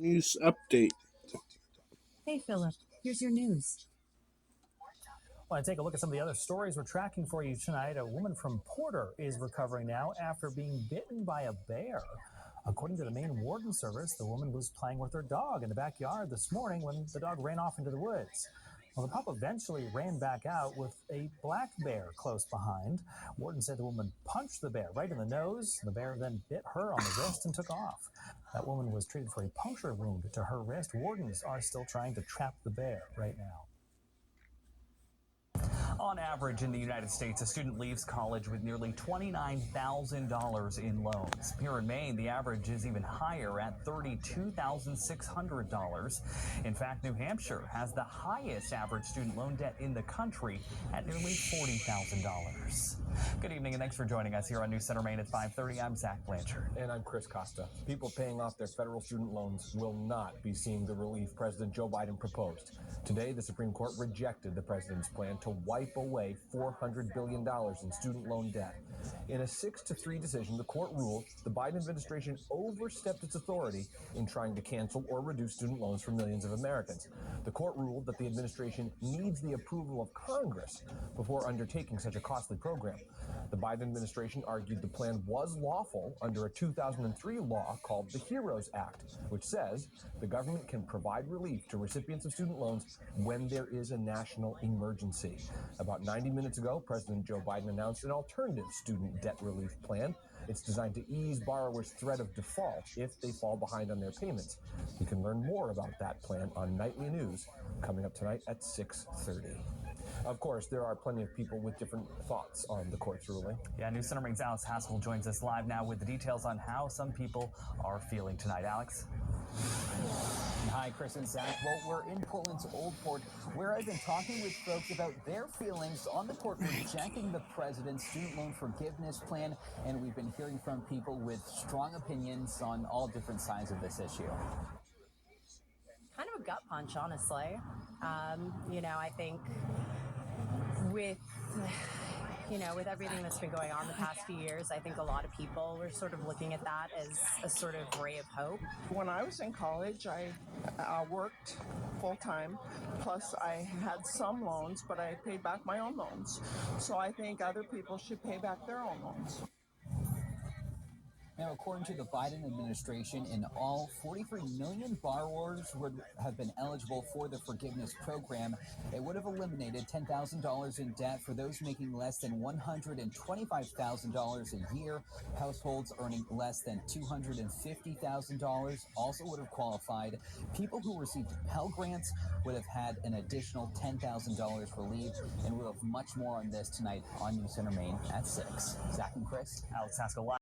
News update. Hey, Philip, here's your news. Want to take a look at some of the other stories we're tracking for you tonight. A woman from Porter is recovering now after being bitten by a bear. According to the Maine Warden Service, the woman was playing with her dog in the backyard this morning when the dog ran off into the woods. Well, the pup eventually ran back out with a black bear close behind. Warden said the woman punched the bear right in the nose. The bear then bit her on the wrist and took off. That woman was treated for a puncture wound to her wrist. Wardens are still trying to trap the bear right now. On average, in the United States, a student leaves college with nearly $29,000 in loans. Here in Maine, the average is even higher at $32,600. In fact, New Hampshire has the highest average student loan debt in the country at nearly $40,000. Good evening, and thanks for joining us here on News Center Maine at 5:30. I'm Zach Blanchard. And I'm Chris Costa. People paying off their federal student loans will not be seeing the relief President Joe Biden proposed. Today, the Supreme Court rejected the president's plan to wipe away $400 billion in student loan debt. In a 6-3 decision, the court ruled the Biden administration overstepped its authority in trying to cancel or reduce student loans for millions of Americans. The court ruled that the administration needs the approval of Congress before undertaking such a costly program. The Biden administration argued the plan was lawful under a 2003 law called the HEROES Act, which says the government can provide relief to recipients of student loans when there is a national emergency. About 90 minutes ago, President Joe Biden announced an alternative student debt relief plan. It's designed to ease borrowers' threat of default if they fall behind on their payments. You can learn more about that plan on Nightly News coming up tonight at 6:30. Of course, there are plenty of people with different thoughts on the court's ruling. Yeah, News Center Maine's Alex Haskell joins us live now with the details on how some people are feeling tonight. Alex? Hi, Chris and Zach. Well, we're in Portland's Old Port, where I've been talking with folks about their feelings on the court rejecting the president's student loan forgiveness plan, and we've been hearing from people with strong opinions on all different sides of this issue. Kind of a gut punch, honestly. I think with everything that's been going on the past few years, I think a lot of people were sort of looking at that as a sort of ray of hope. When I was in college, I worked full-time, plus I had some loans, but I paid back my own loans. So I think other people should pay back their own loans. Now, according to the Biden administration, in all, 43 million borrowers would have been eligible for the forgiveness program. It would have eliminated $10,000 in debt for those making less than $125,000 a year. Households earning less than $250,000 also would have qualified. People who received Pell Grants would have had an additional $10,000 relief, and we'll have much more on this tonight on News Center Maine at 6. Zach and Chris. Alex Haskell live.